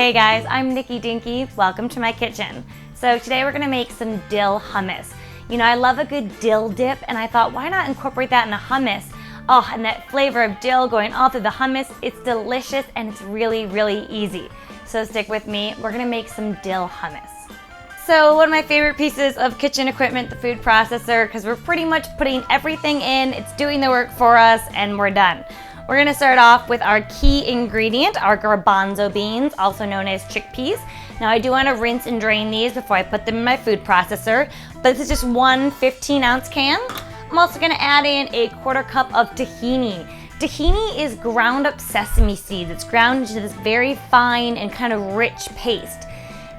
Hey guys, I'm Nikki Dinky. Welcome to my kitchen. So today we're gonna make some dill hummus. You know, I love a good dill dip, and I thought, why not incorporate that in the hummus? Oh, and that flavor of dill going all through the hummus, it's delicious and it's really, really easy. So stick with me, we're gonna make some dill hummus. So one of my favorite pieces of kitchen equipment, the food processor, because we're pretty much putting everything in, it's doing the work for us, and we're done. We're gonna start off with our key ingredient, our garbanzo beans, also known as chickpeas. Now I do wanna rinse and drain these before I put them in my food processor, but this is just one 15-ounce can. I'm also gonna add in a 1/4 cup of tahini. Tahini is ground up sesame seeds. It's ground into this very fine and kind of rich paste.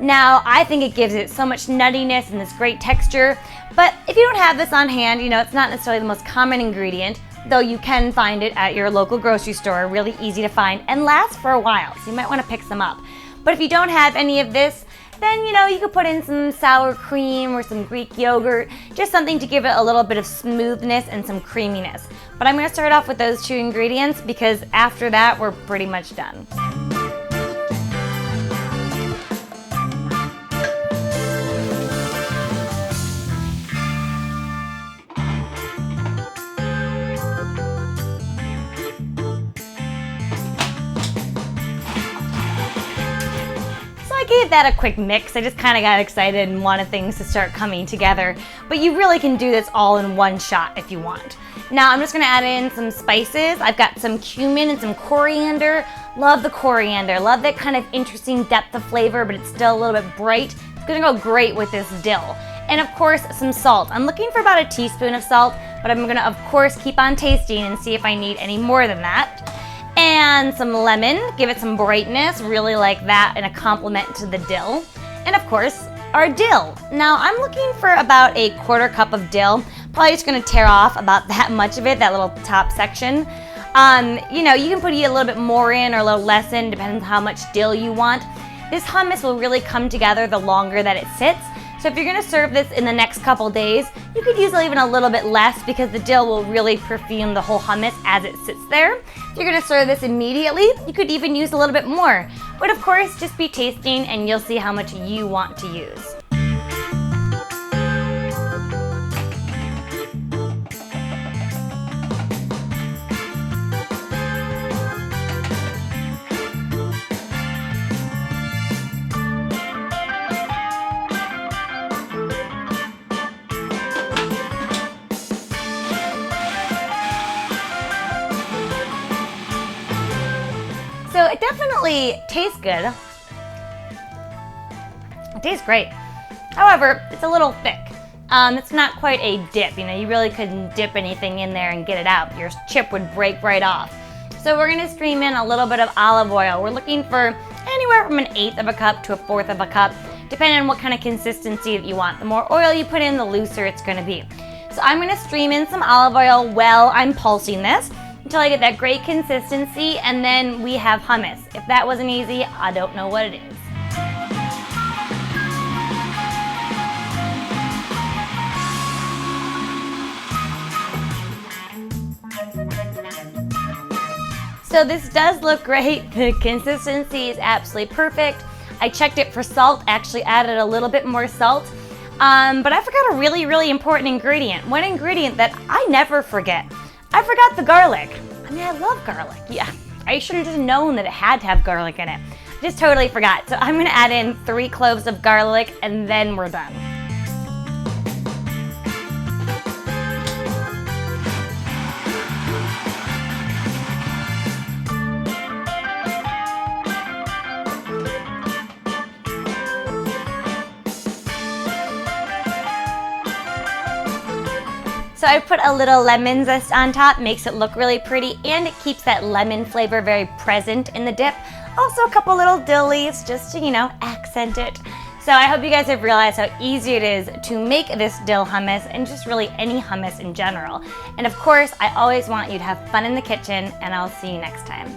Now, I think it gives it so much nuttiness and this great texture, but if you don't have this on hand, you know, it's not necessarily the most common ingredient, though you can find it at your local grocery store, really easy to find and lasts for a while, so you might wanna pick some up. But if you don't have any of this, then you know, you could put in some sour cream or some Greek yogurt, just something to give it a little bit of smoothness and some creaminess. But I'm gonna start off with those two ingredients because after that, we're pretty much done. I gave that a quick mix. I just kind of got excited and wanted things to start coming together. But you really can do this all in one shot if you want. Now I'm just gonna add in some spices. I've got some cumin and some coriander. Love the coriander. Love that kind of interesting depth of flavor, but it's still a little bit bright. It's gonna go great with this dill. And of course, some salt. I'm looking for about a teaspoon of salt, but I'm gonna of course keep on tasting and see if I need any more than that. And some lemon, give it some brightness, really like that, and a compliment to the dill. And of course, our dill. Now I'm looking for about a 1/4 cup of dill. Probably just gonna tear off about that much of it, that little top section. You know, you can put a little bit more in or a little less in, depending on how much dill you want. This hummus will really come together the longer that it sits. So if you're gonna serve this in the next couple days, you could use even a little bit less because the dill will really perfume the whole hummus as it sits there. If you're gonna serve this immediately, you could even use a little bit more. But of course, just be tasting and you'll see how much you want to use. So it definitely tastes good. It tastes great. However, it's a little thick. It's not quite a dip. You know, you really couldn't dip anything in there and get it out. Your chip would break right off. So we're gonna stream in a little bit of olive oil. We're looking for anywhere from 1/8 of a cup to 1/4 of a cup, depending on what kind of consistency that you want. The more oil you put in, the looser it's gonna be. So I'm gonna stream in some olive oil while I'm pulsing this, until I get that great consistency, and then we have hummus. If that wasn't easy, I don't know what it is. So this does look great. The consistency is absolutely perfect. I checked it for salt, actually added a little bit more salt. But I forgot a really, really important ingredient. One ingredient that I never forget. I forgot the garlic. I mean, I love garlic. Yeah, I should have just known that it had to have garlic in it. I just totally forgot. So I'm gonna add in 3 cloves of garlic and then we're done. So I put a little lemon zest on top, makes it look really pretty, and it keeps that lemon flavor very present in the dip. Also a couple little dill leaves just to, you know, accent it. So I hope you guys have realized how easy it is to make this dill hummus and just really any hummus in general. And of course, I always want you to have fun in the kitchen, and I'll see you next time.